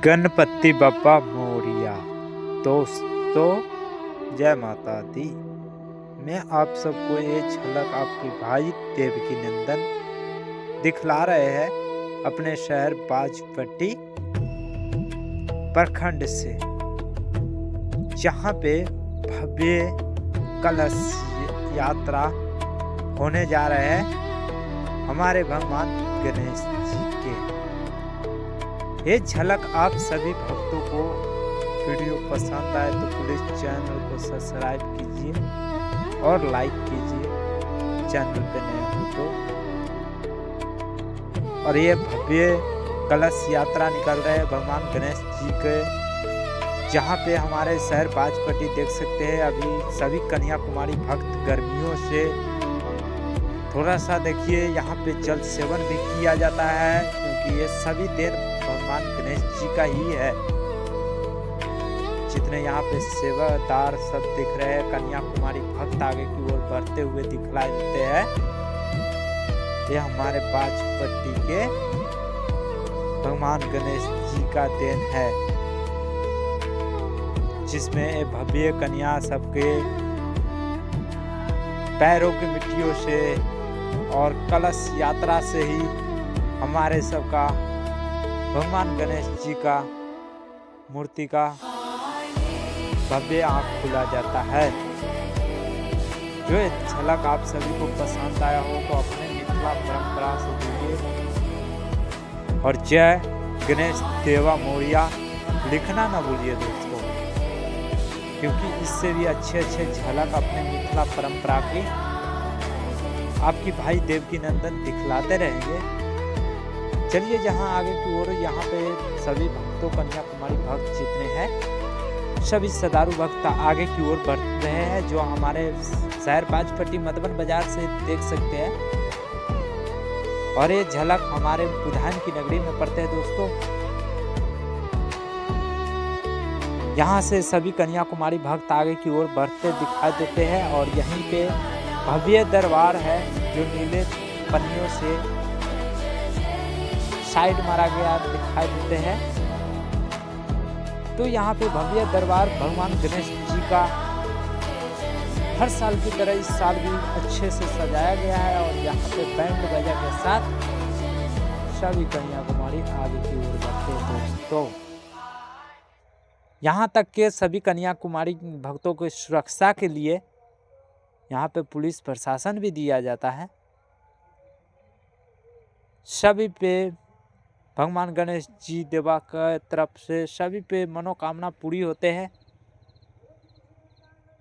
गणपति बप्पा मोरिया। दोस्तों जय माता दी। मैं आप सबको ये झलक आपके भाई देवकी नंदन दिखला रहे हैं अपने शहर बाजपट्टी प्रखंड से, जहाँ पे भव्य कलश यात्रा होने जा रहे हैं हमारे भगवान गणेश जी के। ये झलक आप सभी भक्तों को वीडियो पसंद आए तो प्लीज चैनल को सब्सक्राइब कीजिए और लाइक कीजिए चैनल पे नए हो तो। और ये भव्य कलश यात्रा निकल रहे हैं भगवान गणेश जी के, जहाँ पे हमारे शहर बाजपट्टी देख सकते हैं। अभी सभी कन्याकुमारी भक्त गर्मियों से थोड़ा सा देखिए यहाँ पे जल सेवन भी किया जाता है, क्योंकि ये सभी देर भगवान गणेश जी का ही है। जितने यहाँ पे सेवादार सब दिख रहे हैं, कन्याकुमारी भक्त आगे की ओर बढ़ते हुए दिखलाई देते हैं। ये हमारे बाजपट्टी के भगवान गणेश जी का देन है, जिसमें भव्य कन्या सबके पैरों की मिट्टियों से और कलश यात्रा से ही हमारे सबका भगवान गणेश जी का मूर्ति का भव्य आँख खुला जाता है। जो झलक आप सभी को पसंद आया हो तो अपने मिथिला परंपरा से जुड़िए और जय गणेश देवा मोरिया लिखना ना भूलिए दोस्तों, क्योंकि इससे भी अच्छे झलक अपने मिथिला परंपरा की आपकी भाई देवकी नंदन दिखलाते रहेंगे। चलिए जहां आगे की ओर यहाँ पे सभी भक्तों कन्याकुमारी भक्त जितने हैं सभी श्रद्धालु भक्त आगे की ओर बढ़ रहे हैं, जो हमारे शहर बाजपट्टी मधुबन बाजार से देख सकते हैं। और ये झलक हमारे बुधान की नगरी में पड़ते हैं दोस्तों। यहाँ से सभी कन्याकुमारी भक्त आगे की ओर बढ़ते दिखाई देते हैं। और यहीं पे भव्य दरबार है जो नीले पन्नियों से साइड मारा गया दिखाई देते हैं। तो यहाँ पे भव्य दरबार भगवान गणेश जी का हर साल की तरह इस साल भी अच्छे से सजाया गया है। और यहाँ पे बैंड बाजा के साथ सभी कन्याकुमारी आगे की ओर बढ़ते हैं दोस्तों। यहाँ तक के सभी कन्याकुमारी भक्तों की सुरक्षा के लिए यहाँ पे पुलिस प्रशासन भी दिया जाता है। सभी पे भगवान गणेश जी देवा का तरफ से सभी पे मनोकामना पूरी होते हैं।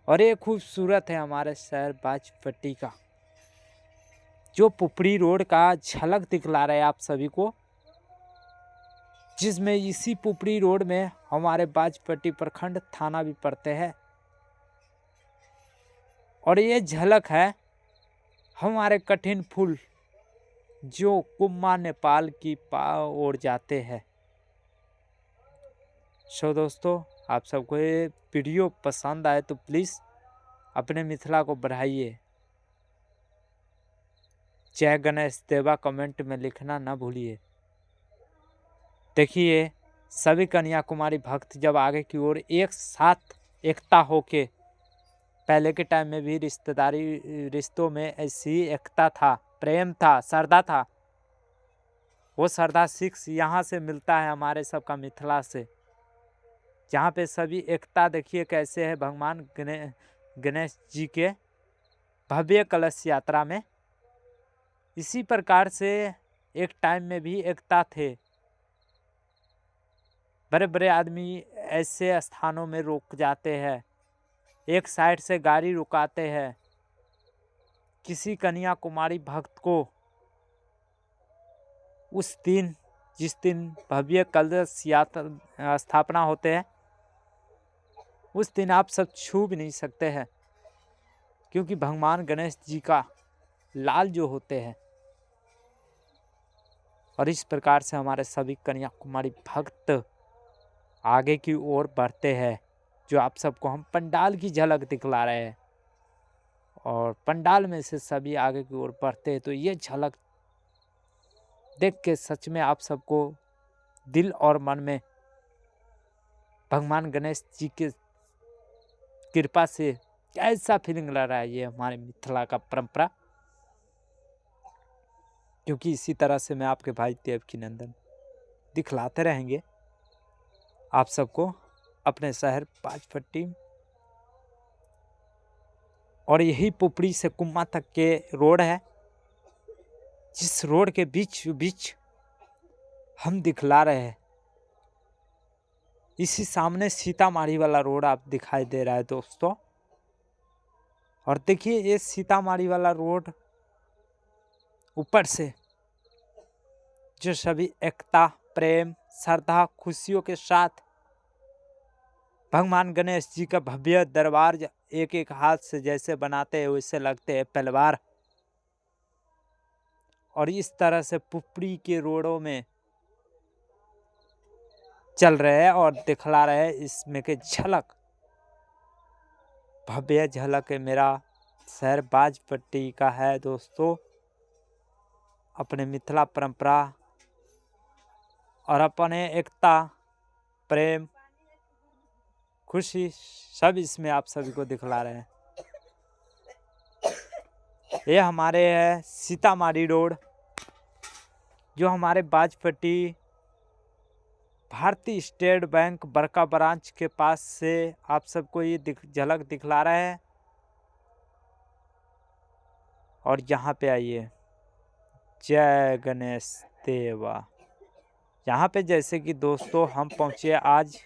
और ये खूबसूरत है हमारे शहर बाजपट्टी का, जो पुपड़ी रोड का झलक दिखला रहे हैं आप सभी को, जिसमें इसी पुपड़ी रोड में हमारे बाजपट्टी प्रखंड थाना भी पड़ते हैं। और ये झलक है हमारे कठिन फूल जो कुम्मा नेपाल की ओर जाते हैं। सो दोस्तों आप सबको ये वीडियो पसंद आए तो प्लीज़ अपने मिथिला को बढ़ाइए। जय गणेश देवा कमेंट में लिखना ना भूलिए। देखिए सभी कन्याकुमारी भक्त जब आगे की ओर एक साथ एकता होके, पहले के टाइम में भी रिश्तों में ऐसी एकता था, प्रेम था, श्रद्धा था। वो श्रद्धा सिक्स यहाँ से मिलता है हमारे सबका मिथिला से, जहाँ पे सभी एकता देखिए कैसे है भगवान गणेश जी के भव्य कलश यात्रा में। इसी प्रकार से एक टाइम में भी एकता थे। बड़े बड़े आदमी ऐसे स्थानों में रुक जाते हैं, एक साइड से गाड़ी रुकाते हैं। किसी कन्याकुमारी भक्त को उस दिन जिस दिन भव्य कलश यात्रा स्थापना होते हैं उस दिन आप सब छू भी नहीं सकते हैं, क्योंकि भगवान गणेश जी का लाल जो होते हैं। और इस प्रकार से हमारे सभी कन्याकुमारी भक्त आगे की ओर बढ़ते हैं, जो आप सबको हम पंडाल की झलक दिखला रहे हैं। और पंडाल में से सभी आगे की ओर बढ़ते हैं, तो ये झलक देख के सच में आप सबको दिल और मन में भगवान गणेश जी के कृपा से कैसा फीलिंग लग रहा है ये हमारे मिथिला का परंपरा, क्योंकि इसी तरह से मैं आपके भाई देवकीनंदन दिखलाते रहेंगे आप सबको अपने शहर बाजपट्टी। और यही पुपड़ी से कुम्मा तक के रोड है, जिस रोड के बीच बीच हम दिखला रहे हैं। इसी सामने सीतामढ़ी वाला रोड आप दिखाई दे रहा है दोस्तों। और देखिए ये सीतामढ़ी वाला रोड ऊपर से जो सभी एकता, प्रेम, श्रद्धा, खुशियों के साथ भगवान गणेश जी का भव्य दरबार एक एक हाथ से जैसे बनाते हैं वैसे लगते हैं पहलवार। और इस तरह से पुपड़ी के रोडों में चल रहे हैं और दिखला रहे हैं इसमें के झलक, भव्य झलक है मेरा शहर बाजपट्टी का है दोस्तों। अपने मिथिला परंपरा और अपने एकता, प्रेम, खुशी सब इसमें आप सभी को दिखला रहे हैं। ये हमारे है सीतामढ़ी रोड, जो हमारे बाजपट्टी भारतीय स्टेट बैंक बड़का ब्रांच के पास से आप सबको ये झलक दिखला रहा है। और यहाँ पे आइए, जय गणेश देवा। यहाँ पे जैसे कि दोस्तों हम पहुँचे आज